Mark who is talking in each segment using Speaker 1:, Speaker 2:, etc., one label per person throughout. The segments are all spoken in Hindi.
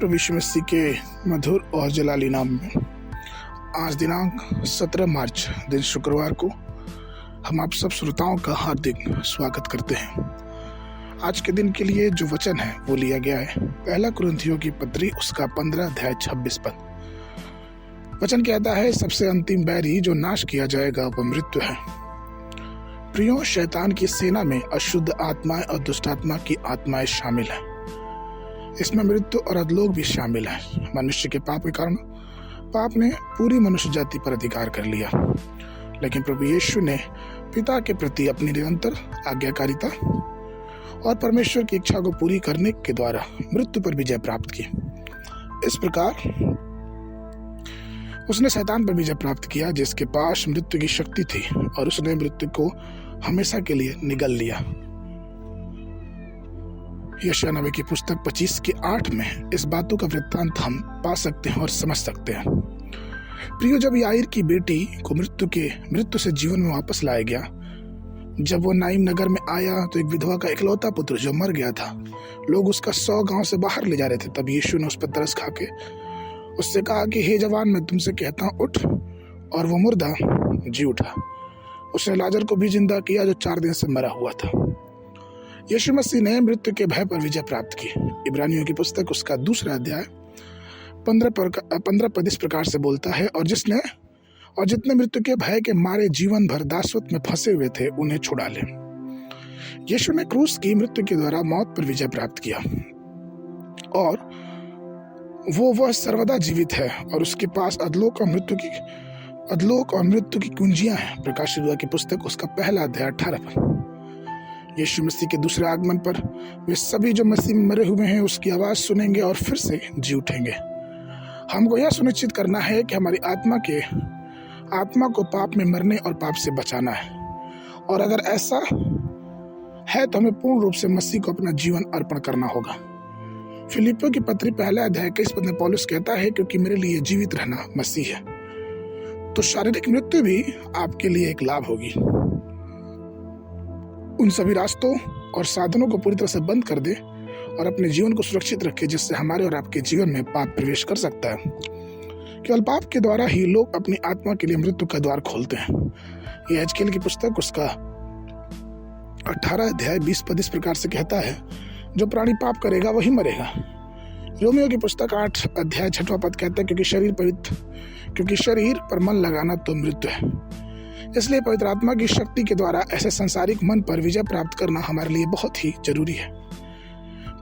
Speaker 1: प्रभु यीशु मसीह के मधुर और जलाली नाम में आज दिनांक 17 मार्च दिन शुक्रवार को हम आप सब श्रोताओं का हार्दिक स्वागत करते हैं। आज के दिन के लिए जो वचन है वो लिया गया है पहला कुरिन्थियों की पत्री उसका 15 अध्याय 26 पद। वचन कहता है, सबसे अंतिम बैरी जो नाश किया जाएगा वह मृत्यु है। प्रियो, शैतान की सेना में अशुद्ध आत्माएं और दुष्ट आत्मा की आत्माएं शामिल हैं। इसमें मृत्यु और अधलोक भी शामिल है। मनुष्य के पाप के कारण पाप ने पूरी मनुष्य जाति पर अधिकार कर लिया, लेकिन प्रभु यीशु ने पिता के प्रति अपनी निरंतर आज्ञाकारिता और परमेश्वर की इच्छा को पूरी करने के द्वारा मृत्यु पर विजय प्राप्त की। इस प्रकार उसने शैतान पर विजय प्राप्त किया जिसके पास मृत्यु की शक्ति थी, और उसने मृत्यु को हमेशा के लिए निगल लिया। यशायाह नबी की पुस्तक 25 के 8 में इस बातों का वृत्तांत हम पा सकते हैं और समझ सकते हैं। प्रियो, जब याईर की बेटी को मृत्यु से जीवन में वापस लाया गया, जब वो नाइम नगर में आया तो एक विधवा का इकलौता पुत्र जो मर गया था, लोग उसका 100 गांव से बाहर ले जा रहे थे। तब यीशु ने उस पर तरस खा के उससे कहा कि हे जवान, मैं तुमसे कहता हूँ उठ, और वो मुर्दा जी उठा। उसने लाजर को भी जिंदा किया जो 4 दिन से मरा हुआ था। यीशु मसीह ने मृत्यु के भय पर विजय प्राप्त की। इब्रानियों की पुस्तक उसका 2 अध्याय 15 पद इस प्रकार से बोलता है, और जितने मृत्यु के भय के मारे जीवन भर दासत्व में फंसे हुए थे उन्हें छुड़ा ले। यीशु ने क्रूस की मृत्यु के द्वारा मौत पर विजय प्राप्त किया, और वह सर्वदा जीवित है, और उसके पास अधलोक और मृत्यु की कुंजियां हैं। प्रकाशित की पुस्तक उसका 1 अध्याय 18 पद। यीशु मसीह के दूसरे आगमन पर वे सभी जो मसीह में मरे हुए हैं उसकी आवाज सुनेंगे और फिर से जी उठेंगे। हमको यह सुनिश्चित करना है कि हमारी आत्मा को पाप में मरने और पाप से बचाना है, और अगर ऐसा है तो हमें पूर्ण रूप से मसीह को अपना जीवन अर्पण करना होगा। फिलिपियों की पत्री 1 अध्याय 21 पद में पौलुस कहता है, क्योंकि मेरे लिए जीवित रहना मसीह है, तो शारीरिक मृत्यु भी आपके लिए एक लाभ होगी। उन सभी रास्तों और साधनों को पूरी तरह से बंद कर दे और अपने जीवन को सुरक्षित रखे जिससे हमारे और आपके जीवन में पाप प्रवेश कर सकता है। केवल पाप के द्वारा ही लोग अपनी आत्मा के लिए मृत्यु का द्वार खोलते हैं। यह यहेजकेल की पुस्तक उसका 18 अध्याय 20 पद इस प्रकार से कहता है, जो प्राणी पाप करेगा वही मरेगा। रोमियो की पुस्तक 8 अध्याय 6 पद कहता है, क्योंकि शरीर पर मन लगाना तो मृत्यु है। इसलिए पवित्र आत्मा की शक्ति के द्वारा ऐसे सांसारिक मन पर विजय प्राप्त करना हमारे लिए बहुत ही जरूरी है।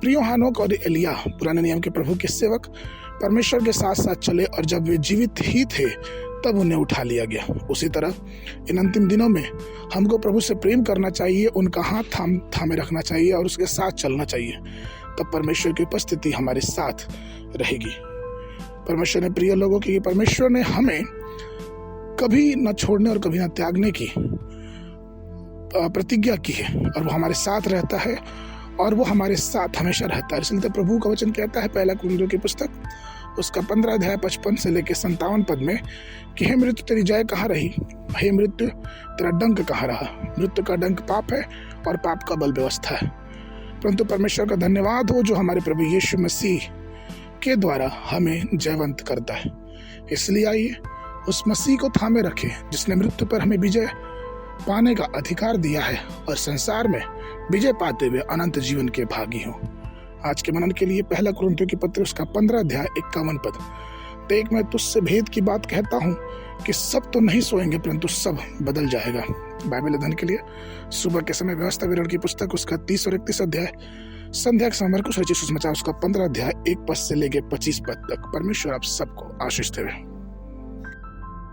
Speaker 1: प्रियो, हानोक और एलिया पुराने नियम के प्रभु के सेवक परमेश्वर के साथ साथ चले, और जब वे जीवित ही थे तब उन्हें उठा लिया गया। उसी तरह इन अंतिम दिनों में हमको प्रभु से प्रेम करना चाहिए, उनका हाथ थामे रखना चाहिए और उसके साथ चलना चाहिए। तब परमेश्वर की उपस्थिति हमारे साथ रहेगी। परमेश्वर ने प्रिय लोगों की परमेश्वर ने हमें कभी न छोड़ने और कभी न त्यागने की प्रतिज्ञा की है, और वो हमारे साथ रहता है, और वो हमारे साथ हमेशा रहता है। इसलिए प्रभु का वचन कहता है पहला कुरिन्थियों की पुस्तक उसका 15 अध्याय 55 से लेकर 57 पद में कि हे मृत्यु तेरी जय कहाँ रही, हे मृत्यु तेरा डंक कहाँ रहा। मृत्यु का डंक पाप है और पाप का बल व्यवस्था है, परंतु परमेश्वर का धन्यवाद हो जो हमारे प्रभु यीशु मसीह के द्वारा हमें जयवंत करता है। इसलिए आइए उस मसीह को थामे रखें जिसने मृत्यु पर हमें विजय पाने का अधिकार दिया है, और संसार में विजय पाते हुए अनंत जीवन के भागी हों। आज के मनन के लिए पहला कुरिन्थियों की पत्री उसका 15 अध्याय 51 पद। देख, मैं तुझसे भेद की बात कहता हूँ कि सब तो नहीं सोएंगे परंतु सब बदल जाएगा। बाइबल अध्ययन के लिए सुबह के समय व्यवस्था विवरण की पुस्तक उसका 30 और 31 अध्याय, संध्या के समय मरकुस रचित सुसमाचार उसका 15 अध्याय 1 पद से लेकर 25 पद तक। परमेश्वर आप सबको आशीष देवे।